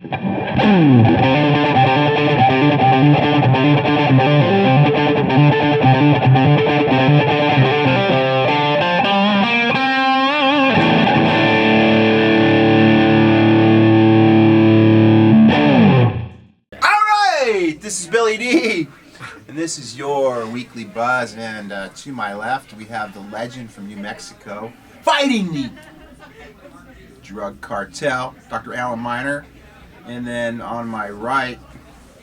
This is Billy D, and this is your weekly buzz. And to my left, we have the legend from New Mexico fighting the drug cartel, Dr. Alan Miner. And then on my right,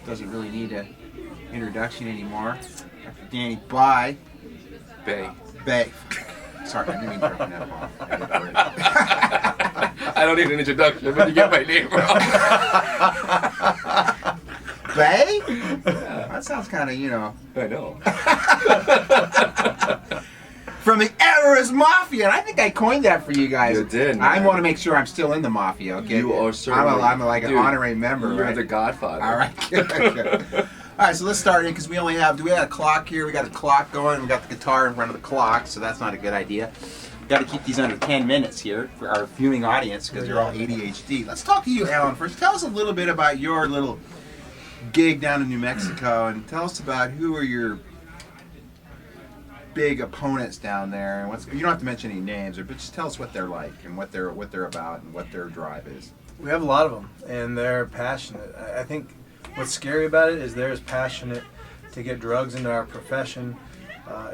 doesn't really need an introduction anymore, Dr. Danny Bai. Bay. Sorry, I didn't mean to break that off. I don't need an introduction, but you get my name wrong. Bay? Yeah. That sounds kind of, I know. From the Everest Mafia, and I think I coined that for you guys. You did, man. I want to make sure I'm still in the Mafia, okay? You are certainly. I'm like an honorary member, You're right? the Godfather. All right, good. All right, so let's start in, because we only have, do we have a clock here? We got a clock going, we got the guitar in front of the clock, so that's not a good idea. Got to keep these under 10 minutes here for our viewing audience, because you're all ADHD. Let's talk to you, Alan, first. Tell us a little bit about your little gig down in New Mexico, and tell us about who are your big opponents down there, and you don't have to mention any names, but just tell us what they're like and what they're about and what their drive is. We have a lot of them, and they're passionate. I think what's scary about it is they're as passionate to get drugs into our profession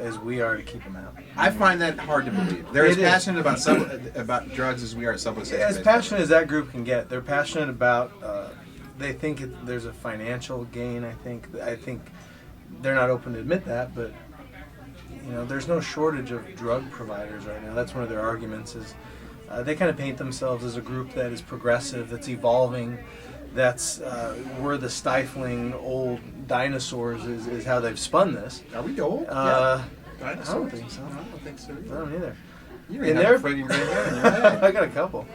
as we are to keep them out. I find that hard to believe. They're as passionate about drugs as we are substance abuse. As passionate as that group can get. They're passionate about. They think there's a financial gain. I think they're not open to admit that, but there's no shortage of drug providers right now. That's one of their arguments. Is they kind of paint themselves as a group that is progressive, that's evolving, that's we're the stifling old dinosaurs. Is how they've spun this. Are we old? Yeah. Dinosaurs? I don't think so. I don't think so either. I don't either. You ain't have a fighting gray hair in your head. I got a couple.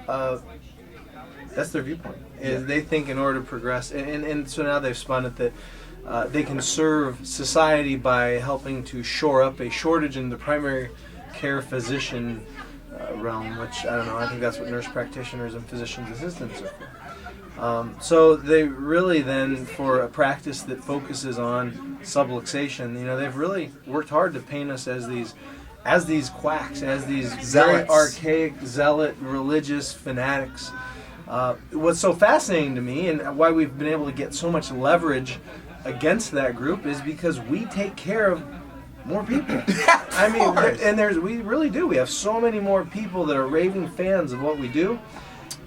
That's their viewpoint. Is they think in order to progress, and so now they've spun it that they can serve society by helping to shore up a shortage in the primary care physician realm, which I don't know. I think that's what nurse practitioners and physician's assistants are for. So they really then, for a practice that focuses on subluxation, they've really worked hard to paint us as these quacks, as these very archaic, zealot, religious fanatics. What's so fascinating to me, and why we've been able to get so much leverage against that group, is because we take care of more people. I mean, we really do. We have so many more people that are raving fans of what we do.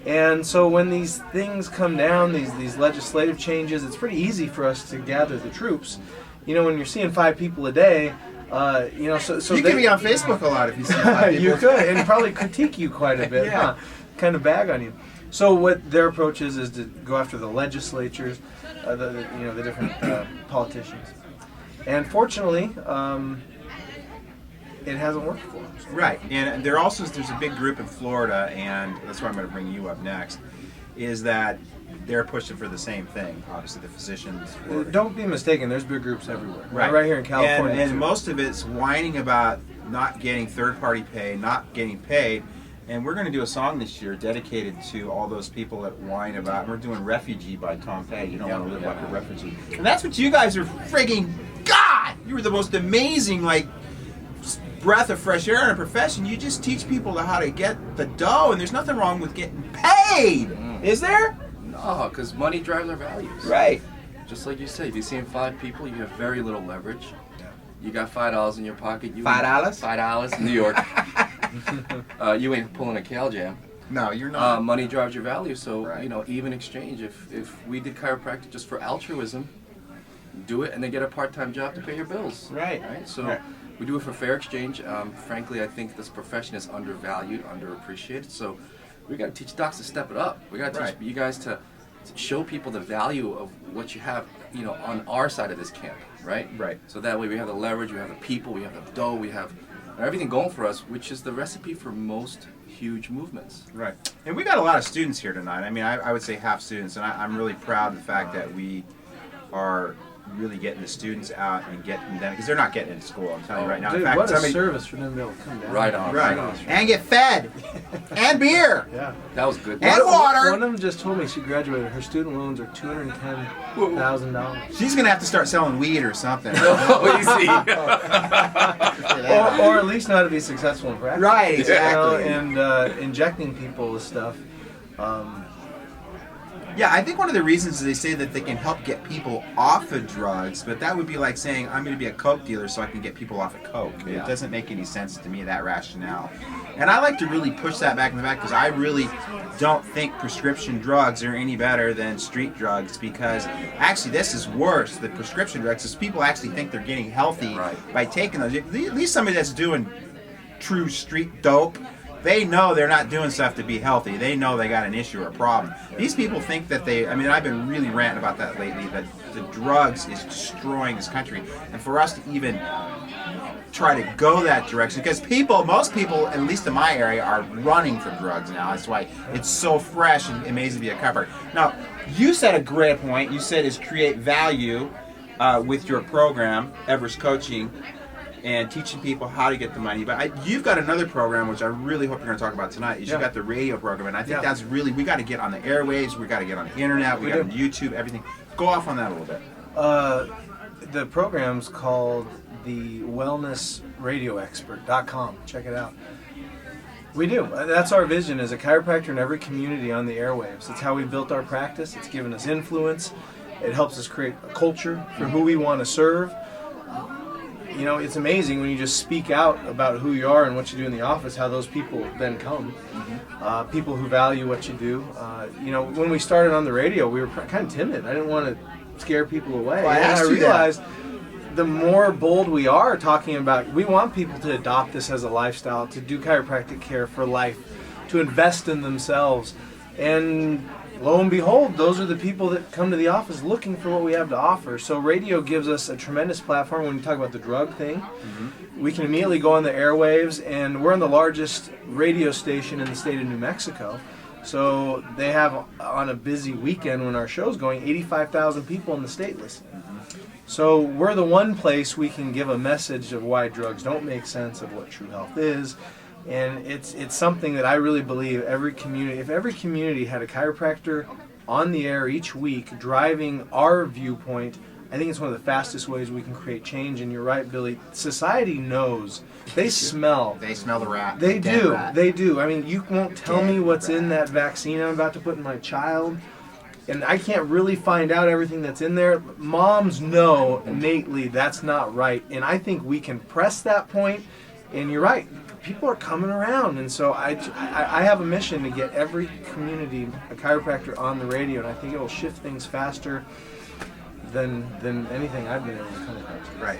And so when these things come down, these legislative changes, it's pretty easy for us to gather the troops. When you're seeing 5 people a day, so you can be on Facebook a lot if you see 5 people. You could, and probably critique you quite a bit, yeah. Kind of bag on you. So what their approach is to go after the legislatures, the different politicians, and fortunately, it hasn't worked for them. Right, and there's a big group in Florida, and that's why I'm going to bring you up next. Is that they're pushing for the same thing? Obviously, the physicians. Don't be mistaken. There's big groups everywhere. Right here in California. And most of it's whining about not getting third-party pay, not getting paid. And we're going to do a song this year dedicated to all those people that whine about. We're doing "Refugee" by Tom Petty. You don't want to live like a refugee. And that's what you guys are frigging. God, you were the most amazing breath of fresh air in a profession. You just teach people how to get the dough, and there's nothing wrong with getting paid. Is there? No, because money drives our values. Right. Just like you said, if you're seeing 5 people, you have very little leverage. Yeah. You got $5 in your pocket. $5? $5 in New York. You ain't pulling a Cal Jam. No, you're not. Money drives your value, so right. Even exchange. If we did chiropractic just for altruism, do it and then get a part-time job to pay your bills. Right. So we do it for fair exchange. Frankly, I think this profession is undervalued, underappreciated. So we got to teach docs to step it up. We got to teach you guys to show people the value of what you have, on our side of this camp. Right. So that way we have the leverage, we have the people, we have the dough, we have everything going for us, which is the recipe for most huge movements. Right. And we got a lot of students here tonight. I mean, I would say half students, and I'm really proud of the fact that we are really getting the students out and getting them, because they're not getting into school, I'm telling you right now. Dude, In fact, what a somebody, service for them to be able to come down. Right on. right, Right on. and get fed, and beer, Yeah. That was good. and water. One of them just told me she graduated. Her student loans are $210,000. She's gonna have to start selling weed or something. Oh, easy. Or at least know how to be successful in practice. Right, You know, exactly. and injecting people with stuff. Yeah, I think one of the reasons they say that they can help get people off of drugs, but that would be like saying I'm going to be a coke dealer so I can get people off of coke. Yeah. It doesn't make any sense to me, that rationale. And I like to really push that back in the back, because I really don't think prescription drugs are any better than street drugs, because actually this is worse. The prescription drugs is people actually think they're getting healthy Right. by taking those. At least somebody that's doing true street dope, they know they're not doing stuff to be healthy. They know they got an issue or a problem. These people think that I've been really ranting about that lately, that the drugs is destroying this country. And for us to even try to go that direction, because most people, at least in my area, are running from drugs now. That's why it's so fresh and amazing to be a chiropractor. Now, you said a great point. You said is create value with your program, Everest Coaching, and teaching people how to get the money. But you've got another program, which I really hope you're going to talk about tonight. You've got the radio program, and I think that's really, we got to get on the airwaves, we got to get on the internet, we got on YouTube, everything. Go off on that a little bit. The program's called the wellnessradioexpert.com. Check it out. We do. That's our vision as a chiropractor in every community on the airwaves. It's how we built our practice. It's given us influence. It helps us create a culture for who we want to serve. You know, it's amazing when you just speak out about who you are and what you do in the office, how those people then come. People who value what you do. You know, when we started on the radio, we were kind of timid. I didn't want to scare people away. Well, I and asked I you that. realized the more bold we are talking about, we want people to adopt this as a lifestyle, to do chiropractic care for life, to invest in themselves. And lo and behold, those are the people that come to the office looking for what we have to offer. So radio gives us a tremendous platform. When you talk about the drug thing, we can immediately go on the airwaves, and we're on the largest radio station in the state of New Mexico. So they have, on a busy weekend when our show's going, 85,000 people in the state listening. So we're the one place we can give a message of why drugs don't make sense, of what true health is. And it's something that I really believe every community, if every community had a chiropractor on the air each week driving our viewpoint, I think it's one of the fastest ways we can create change. And you're right, Billy, society knows. They smell. They smell the rat. They Dead do. rat. They do. I mean, you won't tell me what's in rat. that vaccine I'm about to put in my child. And I can't really find out everything that's in there. Moms know innately that's not right. And I think we can press that point. And you're right. People are coming around. And so I have a mission to get every community a chiropractor on the radio. And I think it'll shift things faster than anything I've been able to come across. Right.